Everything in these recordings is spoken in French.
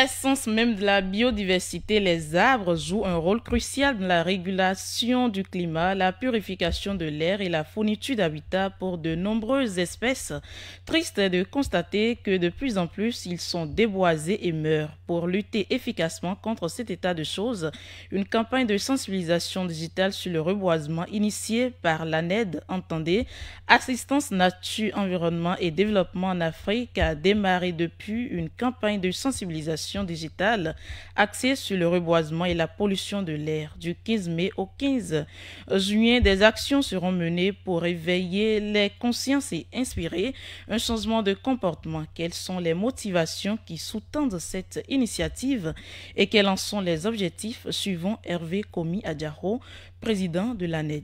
Essence même de la biodiversité, les arbres jouent un rôle crucial dans la régulation du climat, la purification de l'air et la fourniture d'habitat pour de nombreuses espèces. Triste est de constater que de plus en plus, ils sont déboisés et meurent. Pour lutter efficacement contre cet état de choses, une campagne de sensibilisation digitale sur le reboisement initiée par l'ANED, entendez, Assistance Nature, Environnement et Développement en Afrique, a démarré depuis une campagne de sensibilisation digitale axée sur le reboisement et la pollution de l'air. Du 15 mai au 15 juin, des actions seront menées pour éveiller les consciences et inspirer un changement de comportement. Quelles sont les motivations qui sous-tendent cette initiative et quels en sont les objectifs? Suivant Hervé Komi Adjaro, président de l'ANED.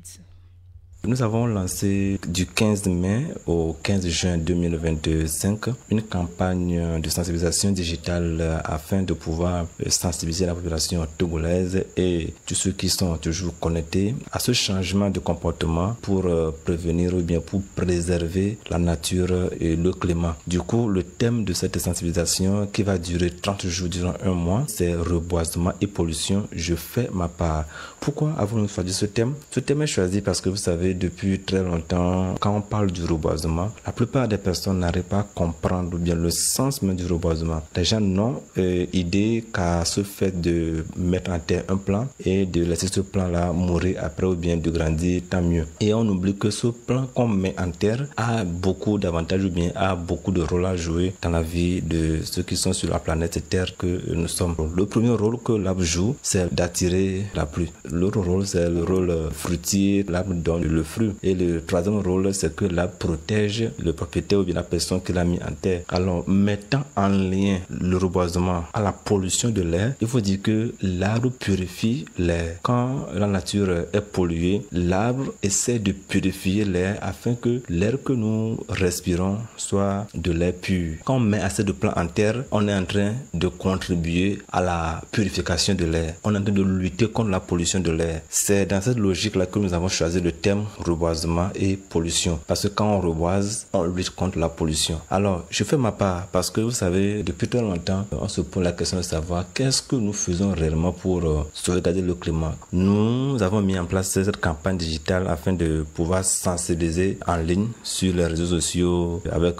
Nous avons lancé du 15 mai au 15 juin 2025 une campagne de sensibilisation digitale afin de pouvoir sensibiliser la population togolaise et tous ceux qui sont toujours connectés à ce changement de comportement pour prévenir ou bien pour préserver la nature et le climat. Du coup, le thème de cette sensibilisation qui va durer 30 jours durant un mois, c'est reboisement et pollution. Je fais ma part. Pourquoi avons-nous choisi ce thème? Ce thème est choisi parce que vous savez, depuis très longtemps, quand on parle du reboisement, la plupart des personnes n'arrivent pas à comprendre bien le sens même du reboisement. Les gens n'ont idée qu'à ce fait de mettre en terre un plant et de laisser ce plant-là mourir après ou bien de grandir, tant mieux. Et on oublie que ce plant qu'on met en terre a beaucoup d'avantages ou bien a beaucoup de rôles à jouer dans la vie de ceux qui sont sur la planète Terre que nous sommes. Le premier rôle que l'arbre joue, c'est d'attirer la pluie. L'autre rôle, c'est le rôle fruitier. L'arbre donne le fruit. Et le troisième rôle, c'est que l'arbre protège le propriétaire ou bien la personne qui l'a mis en terre. Alors, mettant en lien le reboisement à la pollution de l'air, il faut dire que l'arbre purifie l'air. Quand la nature est polluée, l'arbre essaie de purifier l'air afin que l'air que nous respirons soit de l'air pur. Quand on met assez de plants en terre, on est en train de contribuer à la purification de l'air. On est en train de lutter contre la pollution de l'air. C'est dans cette logique-là que nous avons choisi le thème reboisement et pollution. Parce que quand on reboise, on lutte contre la pollution. Alors, je fais ma part parce que vous savez, depuis très longtemps, on se pose la question de savoir qu'est-ce que nous faisons réellement pour sauvegarder le climat. Nous avons mis en place cette campagne digitale afin de pouvoir sensibiliser en ligne sur les réseaux sociaux avec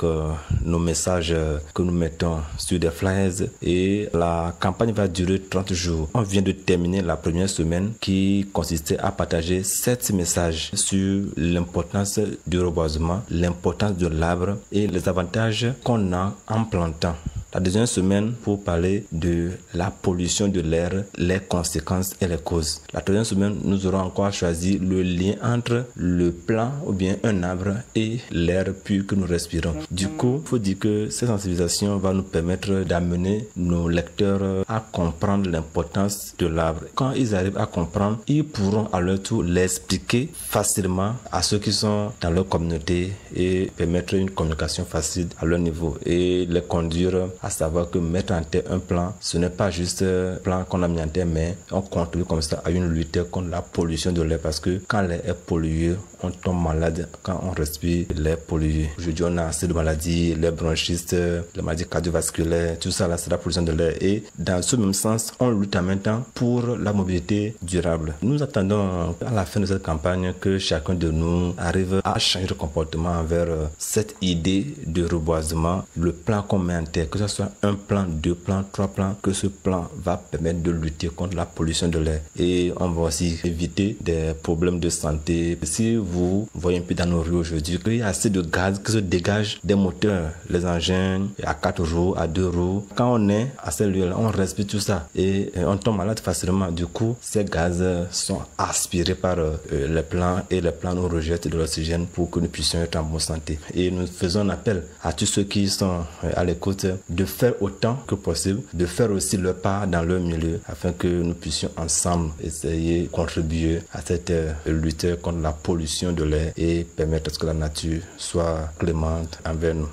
nos messages que nous mettons sur des flyers et la campagne va durer 30 jours. On vient de terminer la première semaine qui consistait à partager 7 messages sur l'importance du reboisement, l'importance de l'arbre et les avantages qu'on a en plantant. La deuxième semaine pour parler de la pollution de l'air, les conséquences et les causes. La troisième semaine, nous aurons encore choisi le lien entre le plant ou bien un arbre et l'air pur que nous respirons. Du coup, il faut dire que cette sensibilisation va nous permettre d'amener nos lecteurs à comprendre l'importance de l'arbre. Quand ils arrivent à comprendre, ils pourront à leur tour l'expliquer facilement à ceux qui sont dans leur communauté et permettre une communication facile à leur niveau et les conduire à savoir que mettre en terre un plan, ce n'est pas juste un plan qu'on a mis en terre, mais on contribue comme ça à une lutte contre la pollution de l'air parce que quand l'air est pollué, on tombe malade quand on respire l'air pollué. Aujourd'hui, on a assez de maladies, les bronchites, les maladies cardiovasculaires, tout ça là, c'est la pollution de l'air. Et dans ce même sens, on lutte en même temps pour la mobilité durable. Nous attendons à la fin de cette campagne que chacun de nous arrive à changer de comportement envers cette idée de reboisement, le plan qu'on met en terre, que ce soit un plan, 2 plans, 3 plans, que ce plan va permettre de lutter contre la pollution de l'air. Et on va aussi éviter des problèmes de santé. Si vous voyez un peu dans nos rues aujourd'hui qu'il y a assez de gaz qui se dégagent des moteurs, les engins à 4 roues, à 2 roues. Quand on est à ces lieux-là, on respire tout ça et on tombe malade facilement. Du coup, ces gaz sont aspirés par les plants et les plants nous rejettent de l'oxygène pour que nous puissions être en bonne santé. Et nous faisons un appel à tous ceux qui sont à l'écoute de faire autant que possible, de faire aussi leur part dans leur milieu afin que nous puissions ensemble essayer de contribuer à cette lutte contre la pollution de l'air et permettre à ce que la nature soit clémente envers nous.